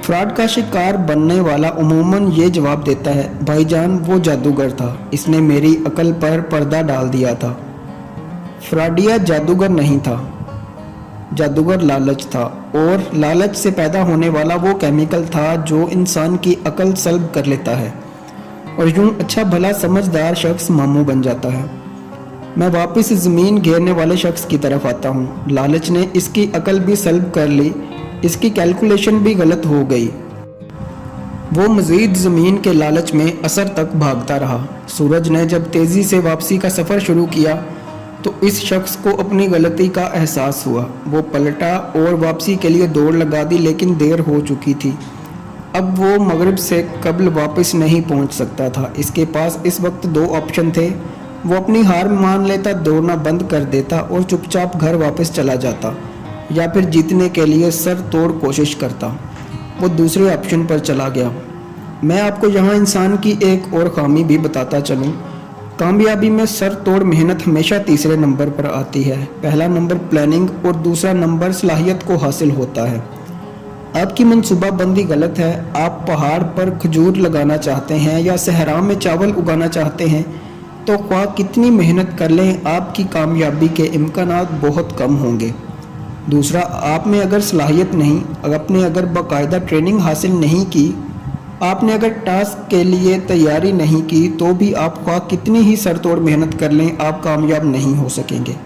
Fraud का शिकार बनने वाला उमूमन ये जवाब देता है, भाईजान वो जादूगर था, इसने मेरी अकल पर पर्दा डाल दिया था। फ्रॉडिया जादूगर नहीं था, जादूगर लालच था, और लालच से पैदा होने वाला वो केमिकल था जो इंसान की अकल सल्ब कर लेता है और यूं अच्छा भला समझदार शख्स मामू बन जाता है। मैं वापस ज़मीन घेरने वाले शख्स की तरफ आता हूँ। लालच ने इसकी अकल भी सल्ब कर ली, इसकी कैलकुलेशन भी गलत हो गई। वो मज़ीद ज़मीन के लालच में असर तक भागता रहा। सूरज ने जब तेज़ी से वापसी का सफ़र शुरू किया तो इस शख्स को अपनी गलती का एहसास हुआ। वो पलटा और वापसी के लिए दौड़ लगा दी, लेकिन देर हो चुकी थी। अब वो मगरिब से कबल वापस नहीं पहुंच सकता था। इसके पास इस वक्त दो ऑप्शन थे। वो अपनी हार मान लेता, दौड़ना बंद कर देता और चुपचाप घर वापस चला जाता, या फिर जीतने के लिए सर तोड़ कोशिश करता। वो दूसरे ऑप्शन पर चला गया। मैं आपको यहाँ इंसान की एक और खामी भी बताता चलूँ। कामयाबी में सर तोड़ मेहनत हमेशा तीसरे नंबर पर आती है। पहला नंबर प्लानिंग और दूसरा नंबर सलाहियत को हासिल होता है। आपकी मनसूबाबंदी गलत है। आप पहाड़ पर खजूर लगाना चाहते हैं या सहरा में चावल उगाना चाहते हैं तो ख्वाह कितनी मेहनत कर लें, आपकी कामयाबी के इम्कानात बहुत कम होंगे। दूसरा, आप में अगर सलाहियत नहीं, आपने अगर बाकायदा ट्रेनिंग हासिल नहीं की, आपने अगर टास्क के लिए तैयारी नहीं की, तो भी आप ख्वाह कितनी ही सरतोड़ मेहनत कर लें, आप कामयाब नहीं हो सकेंगे।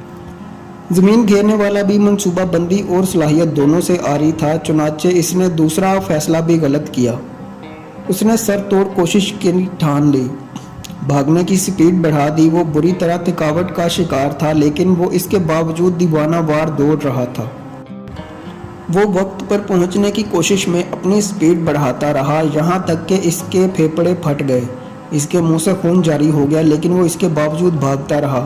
ज़मीन घेरने वाला भी मनसूबाबंदी और सलाहियत दोनों से आरी था, चुनाचे इसने दूसरा फ़ैसला भी गलत किया। उसने सर तोड़ कोशिश की ठान ली, भागने की स्पीड बढ़ा दी। वो बुरी तरह थकावट का शिकार था, लेकिन वो इसके बावजूद दीवाना वार दौड़ रहा था। वो वक्त पर पहुंचने की कोशिश में अपनी स्पीड बढ़ाता रहा, यहाँ तक कि इसके फेफड़े फट गए, इसके मुंह से खून जारी हो गया, लेकिन वो इसके बावजूद भागता रहा।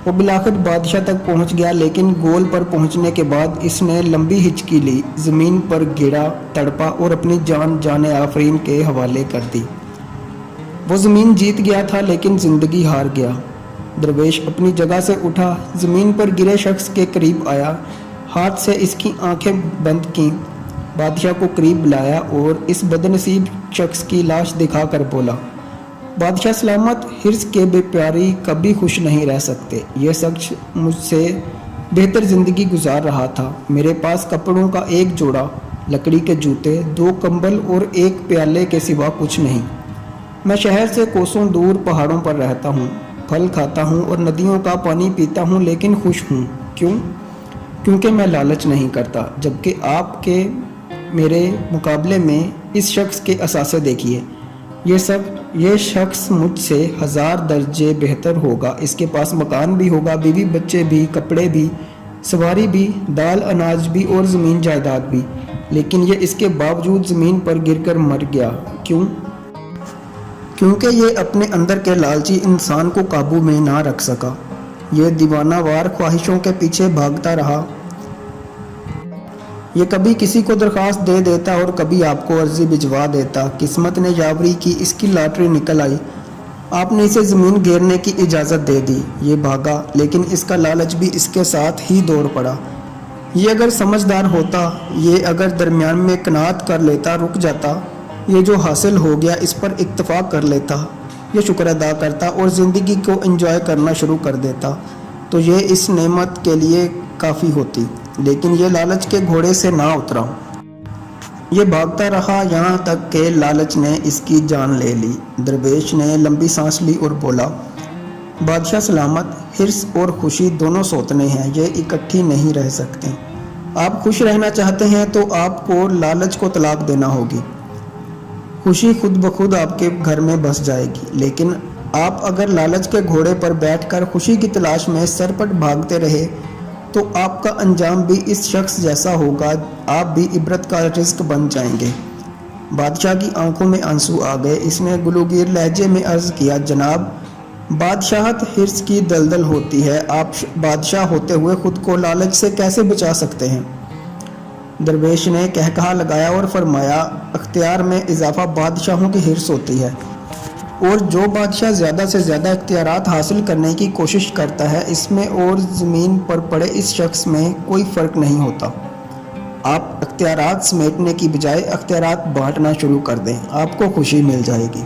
वो बिलाखिर बादशाह तक पहुंच गया, लेकिन गोल पर पहुंचने के बाद इसने लंबी हिचकी ली, ज़मीन पर गिरा, तड़पा और अपनी जान जाने आफरीन के हवाले कर दी। वो ज़मीन जीत गया था, लेकिन ज़िंदगी हार गया। दरवेश अपनी जगह से उठा, ज़मीन पर गिरे शख्स के करीब आया, हाथ से इसकी आंखें बंद की, बादशाह को करीब बुलाया और इस बदनसीब शख्स की लाश दिखाकर बोला, बादशाह सलामत, हिर्स के बेप्यारी कभी खुश नहीं रह सकते। ये शख्स मुझसे बेहतर ज़िंदगी गुजार रहा था। मेरे पास कपड़ों का एक जोड़ा, लकड़ी के जूते, 2 कंबल और एक प्याले के सिवा कुछ नहीं। मैं शहर से कोसों दूर पहाड़ों पर रहता हूँ, फल खाता हूँ और नदियों का पानी पीता हूँ, लेकिन खुश हूँ। क्यों? क्योंकि मैं लालच नहीं करता। जबकि आपके मेरे मुकाबले में इस शख्स के असासे देखिए। ये शख्स मुझसे 1000 दर्जे बेहतर होगा। इसके पास मकान भी होगा, बीवी बच्चे भी, कपड़े भी, सवारी भी, दाल अनाज भी और ज़मीन जायदाद भी, लेकिन ये इसके बावजूद ज़मीन पर गिरकर मर गया। क्यों? क्योंकि ये अपने अंदर के लालची इंसान को काबू में ना रख सका। ये दीवानावार ख्वाहिशों के पीछे भागता रहा। ये कभी किसी को दरख्वास्त दे देता और कभी आपको अर्जी भिजवा देता। किस्मत ने यावरी की, इसकी लॉटरी निकल आई। आपने इसे ज़मीन घेरने की इजाज़त दे दी। ये भागा, लेकिन इसका लालच भी इसके साथ ही दौड़ पड़ा। ये अगर समझदार होता, ये अगर दरमियान में कनात कर लेता, रुक जाता, ये जो हासिल हो गया इस पर इत्तफाक कर लेता, ये शुक्र अदा करता और ज़िंदगी को एंजॉय करना शुरू कर देता, तो ये इस नेमत के लिए काफ़ी होती। लेकिन ये लालच के घोड़े से ना उतरा। ये भागता रहा, यहाँ तक कि लालच ने इसकी जान ले ली। दरवेश ने लंबी सांस ली और बोला, बादशाह सलामत, हिर्स और खुशी दोनों सौतने हैं, ये इकट्ठी नहीं रह सकते। आप खुश रहना चाहते हैं तो आपको लालच को तलाक देना होगी। खुशी खुद ब खुद आपके घर में बस जाएगी। लेकिन आप अगर लालच के घोड़े पर बैठकर खुशी की तलाश में सरपट भागते रहे तो आपका अंजाम भी इस शख्स जैसा होगा। आप भी इबरत का रिस्क बन जाएंगे। बादशाह की आंखों में आंसू आ गए। इसने गुलूगीर लहजे में अर्ज़ किया, जनाब, बादशाहत हिर्स की दलदल होती है। आप बादशाह होते हुए खुद को लालच से कैसे बचा सकते हैं? दरवेश ने कहकहा लगाया और फरमाया, अख्तियार में इजाफा बादशाहों की हिर्स होती है, और जो बादशाह ज़्यादा से ज़्यादा इख्तियारात हासिल करने की कोशिश करता है, इसमें और ज़मीन पर पड़े इस शख्स में कोई फ़र्क नहीं होता। آپ اختیارات سمیٹنے کی بجائے اختیارات بانٹنا شروع کر دیں، آپ کو خوشی مل جائے گی۔